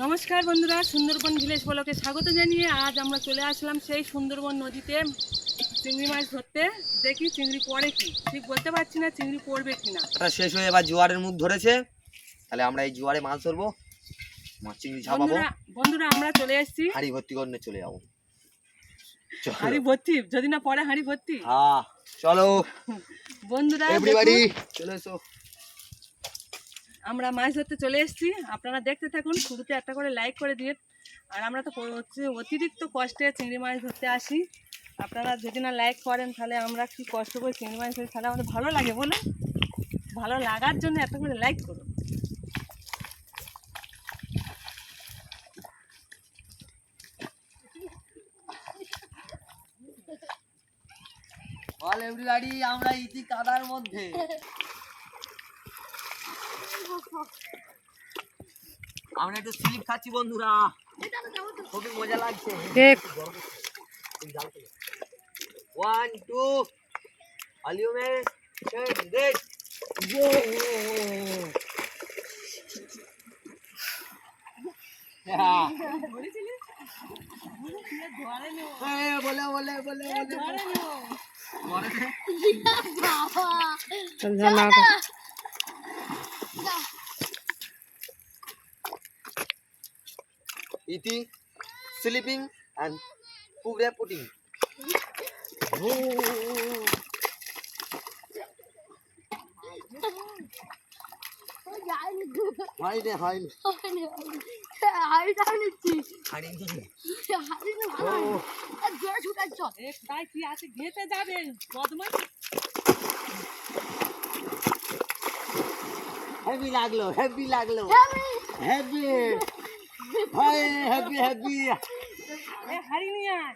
নমস্কার বন্ধুরা, সুন্দরবন ভিলেজ ব্লগে স্বাগত জানিয়ে আজ আমরা চলে আসলাম সেই সুন্দরবন নদীতে চিংড়ি মাছ ধরতে। দেখি চিংড়ি পড়ে কি, ঠিক বলতে পারছি না চিংড়ি পড়বে কিনা। শেষ হয়ে এবার জোয়ারের মুখ ধরেছে, তাহলে আমরা এই জোয়ারে মাছ ধরবো, মাছ চিংড়ি ছাপাবো। বন্ধুরা আমরা চলে এসেছি, হাঁড়ি ভর্তি করে চলে যাবো। হাঁড়ি ভর্তি, যদি না পড়ে হাঁড়ি ভর্তি। হ্যাঁ চলো বন্ধুরা, এভরিবডি চলে এসো। আমরা মাছ ধরতে চলে এসেছি, আপনারা দেখতে থাকুন, শুরুতে একটা করে লাইক করে দিয়ে। আর আমরা তো অতিরিক্ত কষ্টে চিংড়ি মাছ ধরতে আসি, আপনারা যদি না লাইক করেন তাহলে আমরা কি কষ্ট করে চিংড়ি মাছ ধরি, তাহলে আমাদের ভালো লাগে বলে, ভালো লাগার জন্য একটা করে লাইক করুন। অল এভরিবডি, আমরা ইতি কাদার মধ্যে। আমরা একটু স্লিপ খাচ্ছি বন্ধুরা, খুবই মজা লাগছে। 1 2 ভলিউমে দেখ। বলে বলে বলে eating, sleeping and pugre putting. Heine Heine হাইটা নিচ্ছি হাইনে ও জোরে ছুটাই চল এ ভাই কি আছে, ঘেটে যাবে বদমাশ। হেভি লাগলো হেভি ভাই হেভি এ হারি নিয়ে আয়।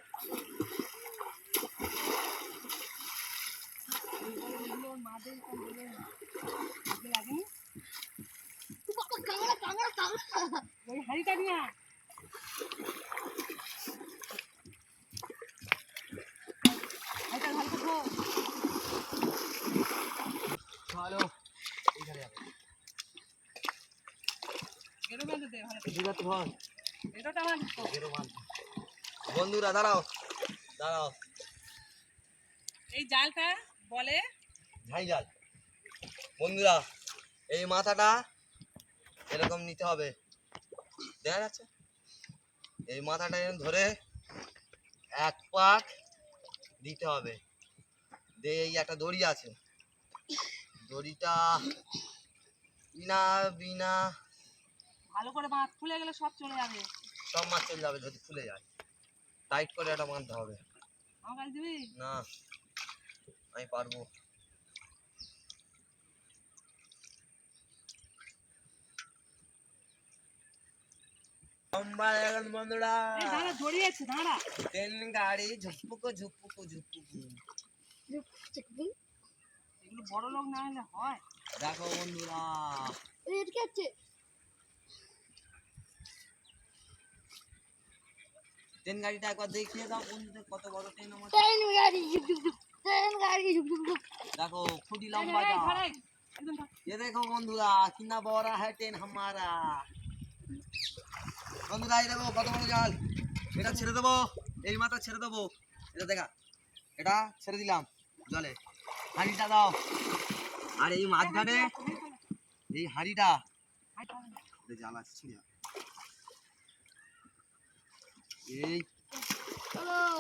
ওই হাড়িটা নিয়ে আয়। চলো বন্ধুরা দাঁড়াও দাঁড়াও, এই জালটা বলে ঝাই জাল। বন্ধুরা এই মাথাটা এরকম নিতে হবে, দেখা যাচ্ছে? এই মাথাটা ধরে এক পাক দিতে হবে, দিয়ে এই একটা দড়ি আছে, দড়িটা বিনা বিনা ভালো করে বাঁধ, খুলে গেলে সব চলে যাবে, সব মাছ চলে যাবে যদি খুলে যায়। টাইট করে এটা বাঁধতে হবে। আমার কাছে দিবি না, আমি পারবো। বন্ধুরা দাঁড়া, জড়িয়েছে দাঁড়া। ট্রেন গাড়ি ঝুপুকো ঝুপুকো ঝুপুকো, এগুলো বড় লোক না হলে হয়। দেখো বন্ধুরা ট্রেন গাড়িটা একবার দেখিয়ে দাও বন্ধুদের, কত বড় ট্রেন আমার। দেখো খুঁটি লম্বা যা। ये देखो বন্ধুরা কিतना বড় है ট্রেন हमारा। বন্ধুরা এই দেখো কত বড় জাল, এটা ছেড়ে দেবো, এই মাথা ছেড়ে দেবো, এটা দেখা, এটা ছেড়ে দিলাম জলে। হাঁড়িটা দাও, আর এই মাঝখানে এই হাঁড়িটা জাল আছে, ছিঁড়ে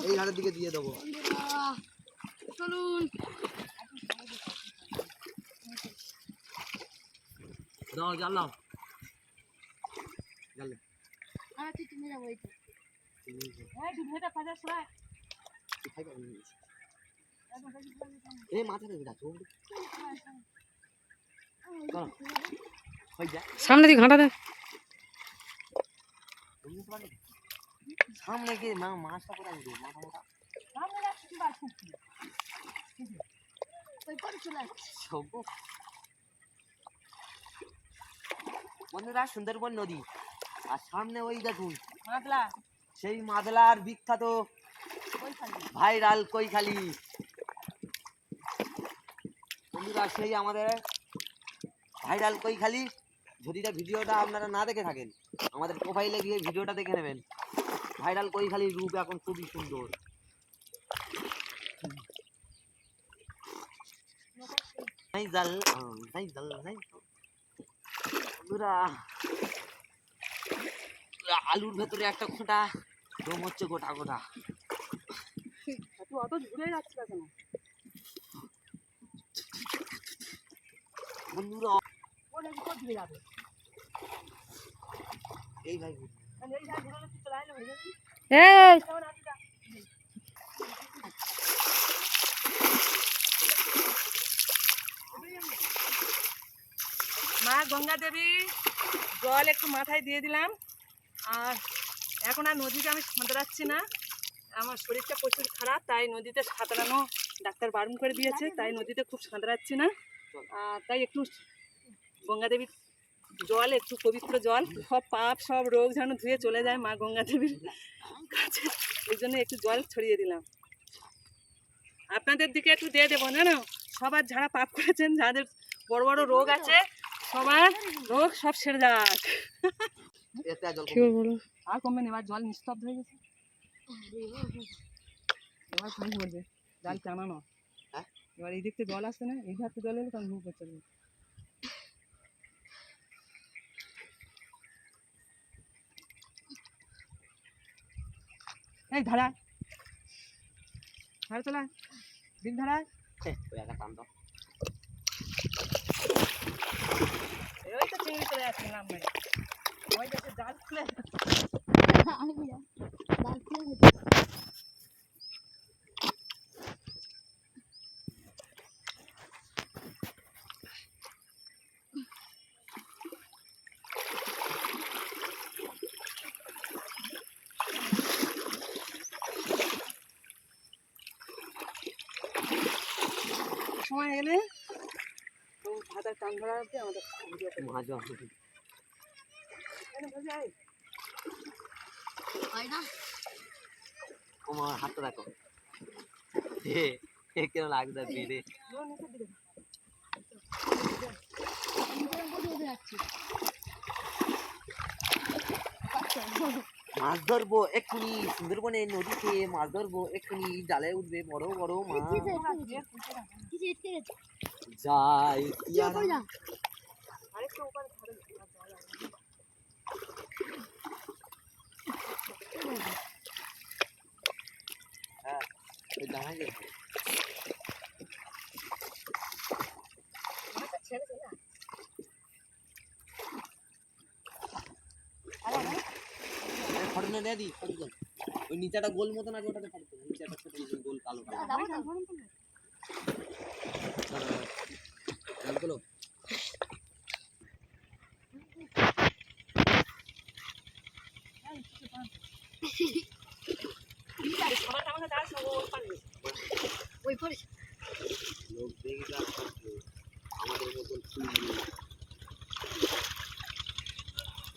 এই হাড়ের দিকে দিয়ে দেবো। চলুন দাও জাল দাও, জাল তুমি যাবো এই সামনে দিকে ঘাঁটা দে, সামনে কি মাছটা কোথায় মাথা ওই পারে চলে যাচ্ছে। বন্ধুরা সুন্দরবন নদী আর সামনে ওই দেখুন মাদলা সেই মাদলার বিখ্যাত ওইখানে ভাইরাল কৈখালি। বন্ধুরা সেই আমাদের ভাইরাল কৈখালি। যদি ভিডিওটা আপনারা না দেখে থাকেন আমাদের প্রোফাইলে গিয়ে ভিডিওটা দেখে নেবেন। ভাইরাল কৈখালির রূপ এখন খুবই সুন্দর। নাই জাল নাই জাল নাই। বন্ধুরা আলুর ভেতরে একটা খোঁটা দম হচ্ছে গোটা গোটা। তুই অত ঘুরে যাচ্ছিস না কেন? বন্ধুরা ওটা কি কোথায় ঘুরে যাবে? এই ভাই মানে এই ধারে ঘুরে তুই চলে আইলে হয়ে যাবি। এই কেমন আছিস? মা গঙ্গা দেবী জল একটু মাথায় দিয়ে দিলাম। আর এখন আর নদীতে আমি সাঁতরাচ্ছি না, আমার শরীরটা প্রচুর খারাপ, তাই নদীতে সাঁতরানো ডাক্তার বারণ করে দিয়েছে, তাই নদীতে খুব সাঁতরাচ্ছি না। তাই একটু গঙ্গা দেবীর জল, একটু পবিত্র জল, সব পাপ সব রোগ যেন ধুয়ে চলে যায় মা গঙ্গা দেবীর কাছে, ওই জন্য একটু জল ছড়িয়ে দিলাম। আপনাদের দিকে একটু দিয়ে দেবো জানো, সবার যারা পাপ করেছেন, যাদের বড় বড় রোগ আছে, সবার রোগ সব সেরে যাক। এতে আর জল কি বলো? আর কমবে না, এবার জল নিস্তব্ধ হয়ে গেছে, এবার পানি পড়বে, জল টানানো। হ্যাঁ? এবার এই দিক থেকে জল আসছে না, এই ধার থেকে জল এলে তখন মুখ চলবে। এই ধারা ধারা চলা দিক ধারায় ওই একটা কাম দাও। ওই তো চিংড়ি চলে যাচ্ছে নাম নাই, ওই দেখে জাল খুলে আমি কি জানি? ডাল খুলে গেছে। সময় এলে তো ভাতার টান ধরা অব্দি আমাদের মাছ হয় না? আমার হাতটা দেখো কেন লাগছে বেড়ে। মাছ ধরবো এক্ষুনি, সুন্দরবনে নদীতে মাছ ধরবো এক্ষুনি, জালে উঠবে বড় বড় মাছ। কিছু এসে গেছে। যাই কি করে যা? আরেকটু উপরে ধরে হ্যাঁ ওই জামাই গেছে। ছেড়ে চলে ফটো নিয়ে দি ফটো। ওই নিচাটা গোল মতন আছে, ওটাতে ফটো তুলো। নিচাটা ছোট গোল কালো কালো দাও দাও। জল গুলো সবার আমাকে দাঁড় সব ওর পারবে ওই পরে লোক দেখে যা করছে আমাদের মতন ফুল নিয়ে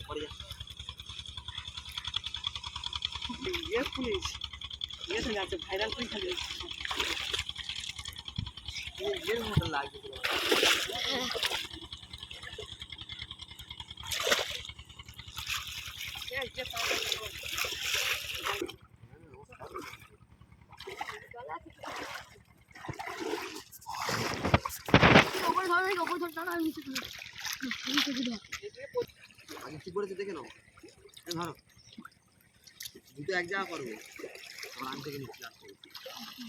পড়ে যা। ইয়ে পুলিশ ইয়ে তো যাচ্ছে ভাইরাল করে খালি এর মতো লাগছে পুরো। ওপরে ধরো দেখো, ওপরে ধরো না, আমি নিচে ধরো। নিচে ধরো। আগে কি করেছে দেখে নাও। এই ধরো দুটো এক জায়গা করবো, আমার আন থেকে নিচে আসবে।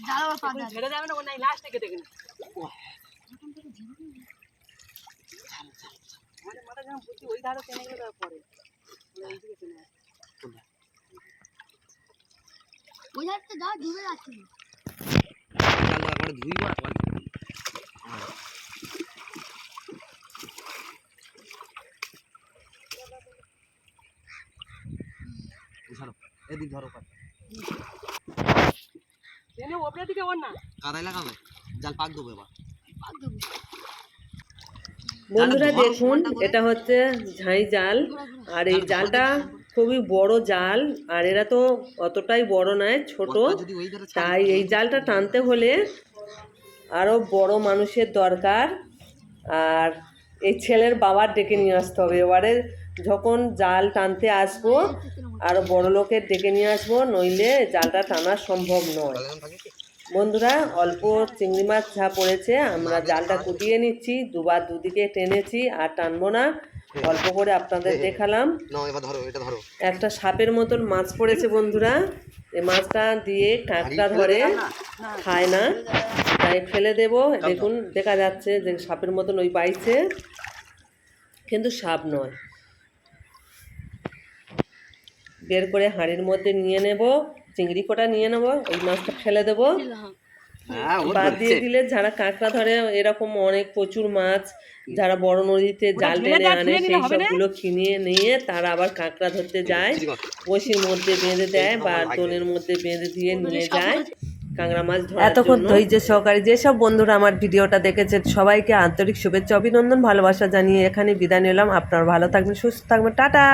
দাঁড়াও পাটা। ঝেড়ে যাবে না, ও নাই লাস্ট থেকে দেখেন আমাদের মাথা যখন বুদ্ধি ওই ধারে টেনে গেলে তার পরে এইদিকে টেনে আসে। ওই হাতটা দাও, ডুবে যাচ্ছে। চলো একবার ধুইবো একবার ধরো এদিক ধরো এ এনে ওপরের দিকে ওর না কাদায় লাগাবে জাল পাক দেবো এবার পাক দেবো। বন্ধুরা ধরো দেখুন সমানটা করে। এটা হচ্ছে ঝাঁই জাল আর এই জালটা খুবই বড় জাল আর এরা তো অতটাই বড় নয় ছোট বস্তা যদি ওই ধারে ছাড় তাই এই জালটা টানতে হলে আরো বড় মানুষের দরকার আর এই ছেলের বাবার ডেকে নিয়ে আসতে হবে এবারে যখন জাল টানতে আসবো আরো বড় লোকের ডেকে নিয়ে আসবো নইলে জালটা টানা সম্ভব নয় থাকে কি? বন্ধুরা অল্প চিংড়ি মাছ যা পড়েছে আমরা জালটা কুটিয়ে নিচ্ছি দুবার দুদিকে টেনেছি আর টানবো না অল্প করে আপনাদের দেখালাম নাও এবার ধরো এটা ধরো একটা সাপের মতন মাছ পড়েছে বন্ধুরা এই মাছটা দিয়ে কাঁকড়া ধরে খায় না তাই ফেলে দেব দেখুন দেখা যাচ্ছে যে সাপের মতন ওই বাইছে কিন্তু সাপ নয় বের করে হাঁড়ির মধ্যে নিয়ে নেব চিংড়ি কটা নিয়ে নেব ওই মাছটা ফেলে দেবো হ্যাঁ ও বাদ দিয়ে ধরছে। দিলে যারা কাঁকড়া ধরে এরকম অনেক প্রচুর মাছ যারা বড় নদীতে জাল টেনে আনে সেই সবগুলো কিনে নিয়ে তারা আবার কাঁকড়া ধরতে যায় বসির মধ্যে বেঁধে দেয় বা দোনের মধ্যে বেঁধে দিয়ে নিয়ে যায় কাঁকড়া মাছ ধরার এতক্ষণ ধৈর্য সহকারে যেসব বন্ধুরা আমার ভিডিওটা দেখেছেন সবাইকে আন্তরিক শুভেচ্ছা অভিনন্দন ভালোবাসা জানিয়ে এখানে বিদায় নিলাম আপনারা ভালো থাকবেন সুস্থ থাকবেন টাটা।